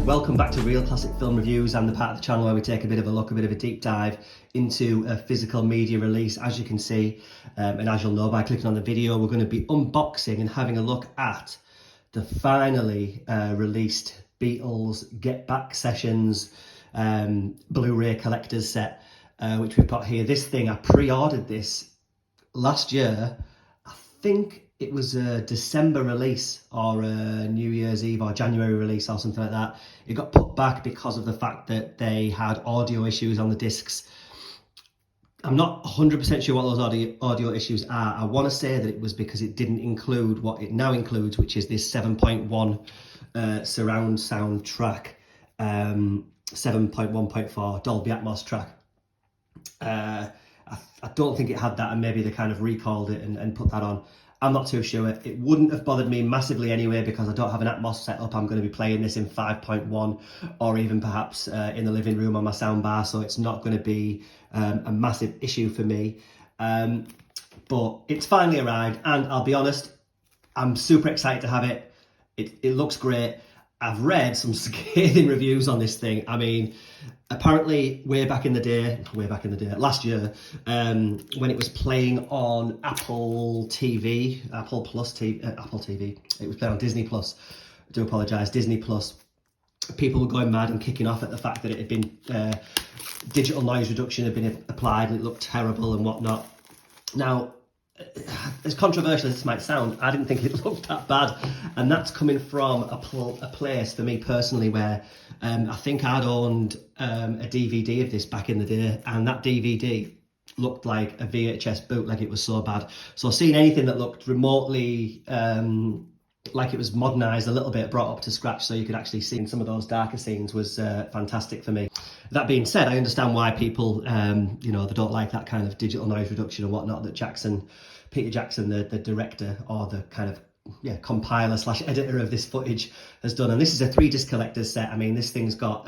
Welcome back to Real Classic Film Reviews. I'm the part of the channel where we take a bit of a look, a bit of a deep dive into a physical media release. As you can see, and as you'll know by clicking on the video, we're going to be unboxing and having a look at the finally released Beatles Get Back Sessions Blu-Ray Collectors Set, which we've got here. This thing, I pre-ordered this last year. I think it was a December release or a New Year's Eve or January release or something like that. It got put back because of the fact that they had audio issues on the discs. I'm not 100% sure what those audio issues are. I want to say that it was because it didn't include what it now includes, which is this 7.1 surround sound track, 7.1.4 Dolby Atmos track. I don't think it had that, and maybe they kind of recalled it and put that on. I'm not too sure. It wouldn't have bothered me massively anyway because I don't have an Atmos set up. I'm going to be playing this in 5.1 or even perhaps in the living room on my soundbar, so it's not going to be a massive issue for me. But it's finally arrived, and I'll be honest, I'm super excited to have it. It looks great. I've read some scathing reviews on this thing. I mean, apparently last year, when it was playing on Apple TV, it was playing on Disney Plus. I do apologise, Disney Plus. People were going mad and kicking off at the fact that it had been digital noise reduction had been applied and it looked terrible and whatnot. Now, as controversial as this might sound, I didn't think it looked that bad, and that's coming from a place for me personally where I think I'd owned a DVD of this back in the day, and that DVD looked like a VHS bootleg. It was so bad. So seeing anything that looked remotely like it was modernised a little bit, brought up to scratch so you could actually see some of those darker scenes, was fantastic for me. That being said, I understand why people, they don't like that kind of digital noise reduction and whatnot that Peter Jackson, the director or the kind of compiler / editor of this footage, has done. And this is a 3-disc collector's set. I mean, this thing's got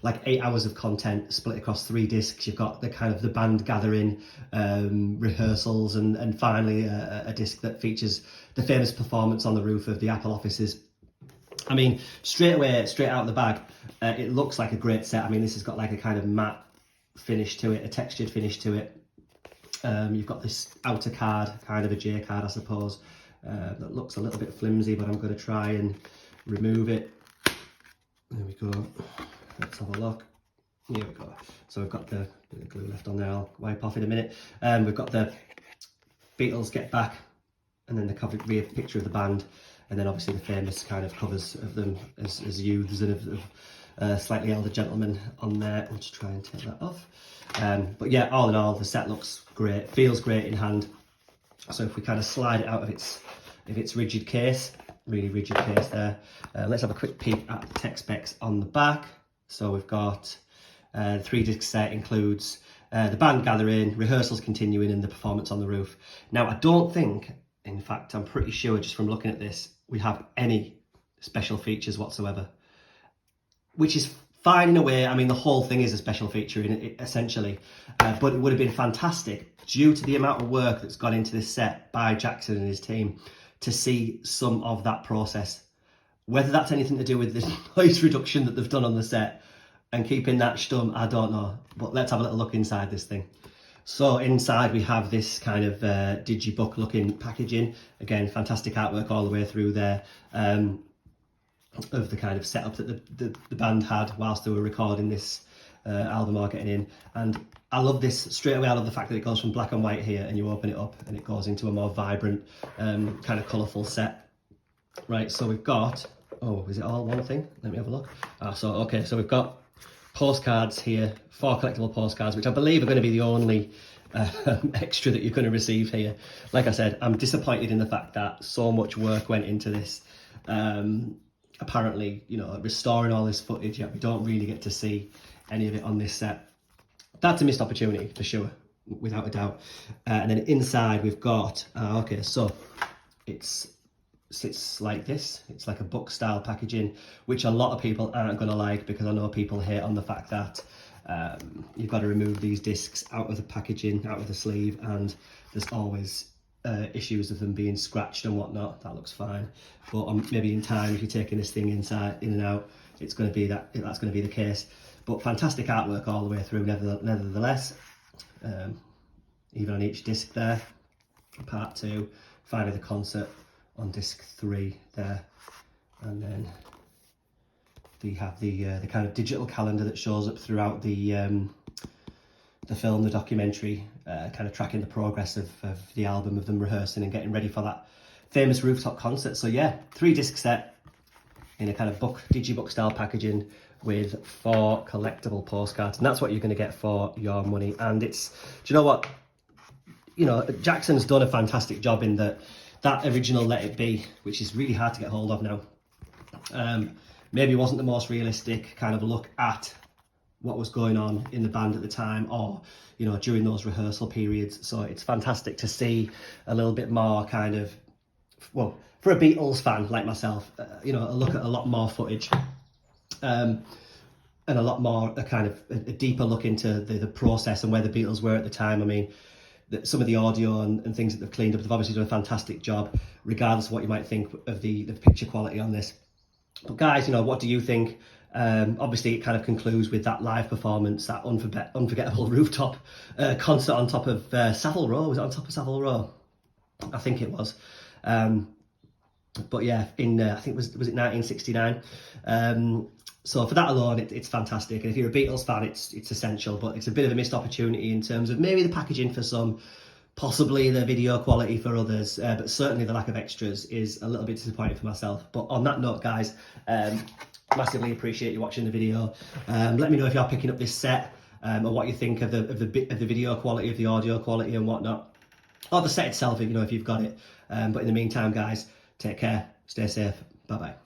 like 8 hours of content split across 3 discs. You've got the kind of the band gathering, rehearsals, and finally a disc that features the famous performance on the roof of the Apple offices. I mean, straight out of the bag, it looks like a great set. I mean, this has got like a kind of matte finish to it, a textured finish to it. You've got this outer card, kind of a J card, I suppose, that looks a little bit flimsy, but I'm going to try and remove it. There we go. Let's have a look. Here we go. So we've got the glue left on there. I'll wipe off in a minute. We've got the Beatles Get Back, and then the cover picture of the band, and then obviously the famous kind of covers of them as youths and of slightly elder gentlemen on there. I'll just try and take that off. But yeah, all in all, the set looks great, feels great in hand. So if we kind of slide it out of its rigid case, really rigid case there, let's have a quick peek at the tech specs on the back. So we've got the 3-disc set includes the band gathering, rehearsals continuing, and the performance on the roof. Now, I don't think, in fact, I'm pretty sure just from looking at this, we have any special features whatsoever, which is fine in a way. I mean, the whole thing is a special feature in it, essentially, but it would have been fantastic due to the amount of work that's gone into this set by Jackson and his team to see some of that process. Whether that's anything to do with the noise reduction that they've done on the set and keeping that stum, I don't know. But let's have a little look inside this thing. So inside we have this kind of digibook looking packaging. Again, fantastic artwork all the way through there. Of the kind of setup that the band had whilst they were recording this album or getting in. And I love this straight away. I love the fact that it goes from black and white here and you open it up and it goes into a more vibrant, kind of colourful set. Right, so we've got, is it all one thing? Let me have a look. So we've got postcards here, 4 collectible postcards, which I believe are going to be the only extra that you're going to receive here. Like I said, I'm disappointed in the fact that so much work went into this. Apparently, restoring all this footage, yet we don't really get to see any of it on this set. That's a missed opportunity for sure, without a doubt. And then inside we've got, so it sits like this. It's like a book style packaging, which a lot of people aren't going to like, because I know people hate on the fact that you've got to remove these discs out of the packaging, out of the sleeve, and there's always issues of them being scratched and whatnot. That looks fine, but maybe in time, if you're taking this thing inside, in and out, it's going to be that's going to be the case. But fantastic artwork all the way through, nevertheless. Even on each disc there, part 2, finally the concert on disc 3 there, and then you have the kind of digital calendar that shows up throughout the film, the documentary, kind of tracking the progress of the album, of them rehearsing and getting ready for that famous rooftop concert. So yeah, 3-disc set in a kind of digibook style packaging with 4 collectible postcards, and that's what you're going to get for your money. And it's, do you know what, you know, Jackson's done a fantastic job in that original Let It Be, which is really hard to get hold of now, maybe wasn't the most realistic kind of look at what was going on in the band at the time, or, you know, during those rehearsal periods. So it's fantastic to see a little bit more kind of, well, for a Beatles fan like myself, you know, a look at a lot more footage, and a lot more a deeper look into the process and where the Beatles were at the time. I mean, some of the audio and things that they've cleaned up, they've obviously done a fantastic job, regardless of what you might think of the picture quality on this. But guys, you know, what do you think? Obviously, it kind of concludes with that live performance, that unforgettable rooftop concert on top of Savile Row. Was it on top of Savile Row? I think it was. But yeah, in I think was it 1969. So for that alone, it's fantastic. And if you're a Beatles fan, it's essential. But it's a bit of a missed opportunity in terms of maybe the packaging for some, possibly the video quality for others, but certainly the lack of extras is a little bit disappointing for myself. But on that note, guys, massively appreciate you watching the video. Let me know if you're picking up this set, or what you think of the video quality, of the audio quality and whatnot, or the set itself, you know, if you've got it. But in the meantime, guys, take care, stay safe, bye bye.